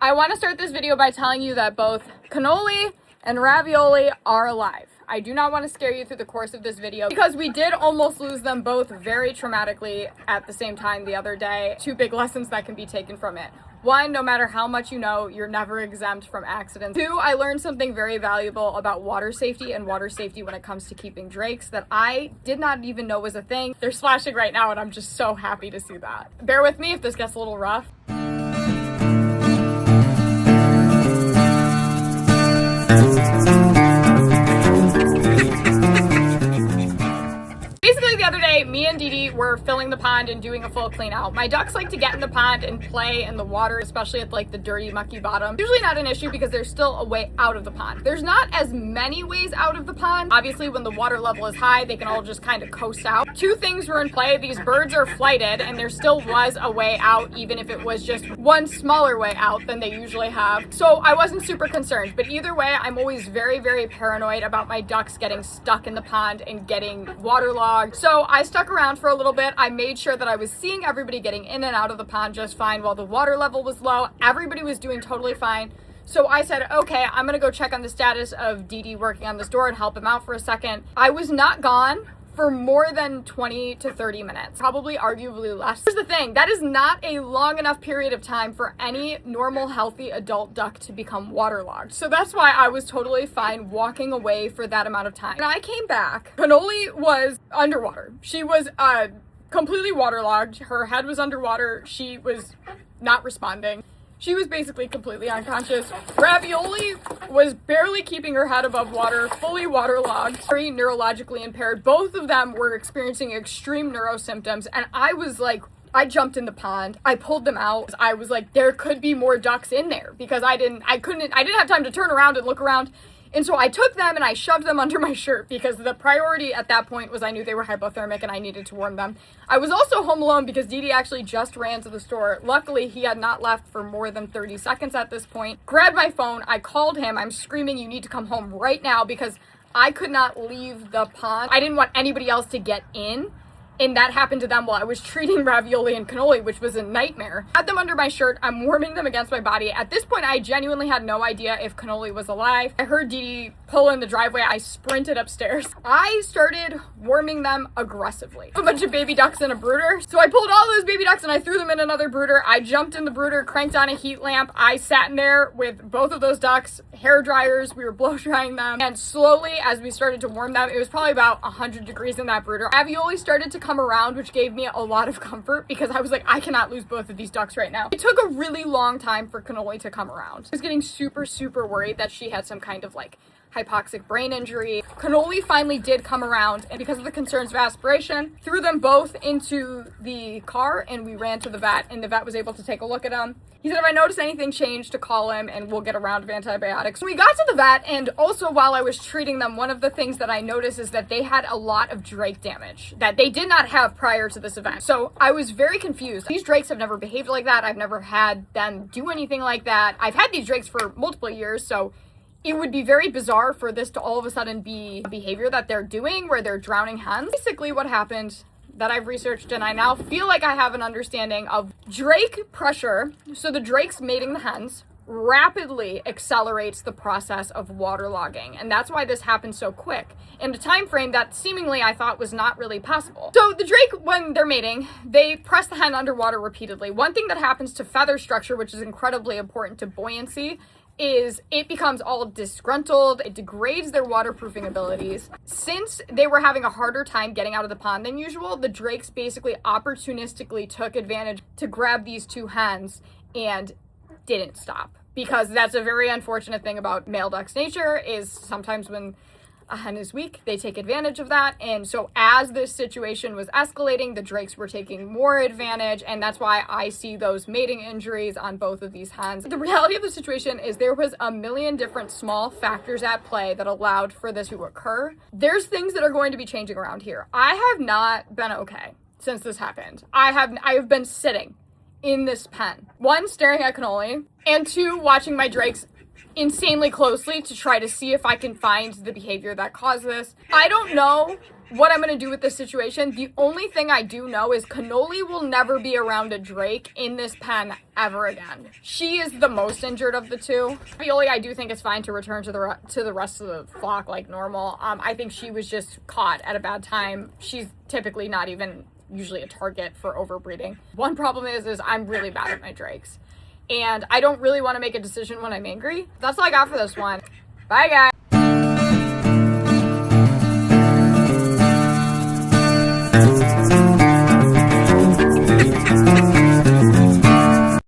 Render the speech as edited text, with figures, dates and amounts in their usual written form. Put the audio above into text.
I want to start this video by telling you that both cannoli and ravioli are alive. I do not want to scare you through the course of this video because we did almost lose them both very traumatically at the same time the other day. Two big lessons that can be taken from it. One, no matter how much you know, you're never exempt from accidents. Two, I learned something very valuable about water safety and water safety when it comes to keeping drakes that I did not even know was a thing. They're splashing right now and I'm just so happy to see that. Bear with me if this gets a little rough. The other day, me and Dee Dee were filling the pond and doing a full clean out. My ducks like to get in the pond and play in the water, especially at like the dirty, mucky bottom. Usually not an issue because there's still a way out of the pond. There's not as many ways out of the pond. Obviously, when the water level is high, they can all just kind of coast out. Two things were in play. These birds are flighted and there still was a way out, even if it was just one smaller way out than they usually have. So I wasn't super concerned, but either way, I'm always very, very paranoid about my ducks getting stuck in the pond and getting waterlogged. So I stuck around for a little bit. I made sure that I was seeing everybody getting in and out of the pond just fine while the water level was low. Everybody was doing totally fine. So I said, okay, I'm gonna go check on the status of Dee Dee working on this door and help him out for a second. I was not gone for more than 20 to 30 minutes, probably arguably less. Here's the thing, that is not a long enough period of time for any normal, healthy adult duck to become waterlogged. So that's why I was totally fine walking away for that amount of time. When I came back, Cannoli was underwater. She was completely waterlogged. Her head was underwater. She was not responding. She was basically completely unconscious. Ravioli was barely keeping her head above water, fully waterlogged, very neurologically impaired. Both of them were experiencing extreme neuro symptoms, and I was like, I jumped in the pond. I pulled them out. I was like, there could be more ducks in there because I didn't have time to turn around and look around. And so I took them and I shoved them under my shirt because the priority at that point was I knew they were hypothermic and I needed to warm them. I was also home alone because Dee Dee actually just ran to the store. Luckily, he had not left for more than 30 seconds at this point. Grabbed my phone. I called him. I'm screaming, you need to come home right now because I could not leave the pond. I didn't want anybody else to get in. And that happened to them while I was treating ravioli and cannoli, which was a nightmare. I had them under my shirt. I'm warming them against my body. At this point, I genuinely had no idea if cannoli was alive. I heard Dee Dee pull in the driveway. I sprinted upstairs. I started warming them aggressively. A bunch of baby ducks in a brooder. So I pulled all those baby ducks and I threw them in another brooder. I jumped in the brooder, cranked on a heat lamp. I sat in there with both of those ducks, hair dryers. We were blow drying them. And slowly, as we started to warm them, it was probably about 100 degrees in that brooder. Ravioli started to come around, which gave me a lot of comfort because I was like, I cannot lose both of these ducks right now. It took a really long time for cannoli to come around. I was getting super, super worried that she had some kind of like hypoxic brain injury. Cannoli finally did come around, and because of the concerns of aspiration, threw them both into the car and we ran to the vet, and the vet was able to take a look at them. He said if I notice anything change to call him and we'll get a round of antibiotics. We got to the vet, and also while I was treating them, one of the things that I noticed is that they had a lot of drake damage that they did not have prior to this event. So I was very confused. These drakes have never behaved like that. I've never had them do anything like that. I've had these drakes for multiple years, so it would be very bizarre for this to all of a sudden be a behavior that they're doing where they're drowning hens. Basically what happened that I've researched, and I now feel like I have an understanding of drake pressure. So the drakes mating the hens rapidly accelerates the process of waterlogging, and that's why this happened so quick in a time frame that seemingly I thought was not really possible. So the drake, when they're mating, they press the hen underwater repeatedly. One thing that happens to feather structure, which is incredibly important to buoyancy, is it becomes all disgruntled. It degrades their waterproofing abilities. Since they were having a harder time getting out of the pond than usual, the drakes basically opportunistically took advantage to grab these two hens and didn't stop. Because that's a very unfortunate thing about male ducks' nature, is sometimes when a hen is weak, they take advantage of that. And so as this situation was escalating, the drakes were taking more advantage, and that's why I see those mating injuries on both of these hens. The reality of the situation is there was a million different small factors at play that allowed for this to occur. There's things that are going to be changing around here. I have not been okay since this happened. I have been sitting in this pen. One, staring at cannoli, and two, watching my drakes insanely closely to try to see if I can find the behavior that caused this. I don't know what I'm going to do with this situation. The only thing I do know is Cannoli will never be around a drake in this pen ever again. She is the most injured of the two. Ravioli, I do think it's fine to return to the rest of the flock like normal. I think she was just caught at a bad time. She's typically not even usually a target for overbreeding. One problem is I'm really bad at my drakes, and I don't really want to make a decision when I'm angry. That's all I got for this one. Bye, guys.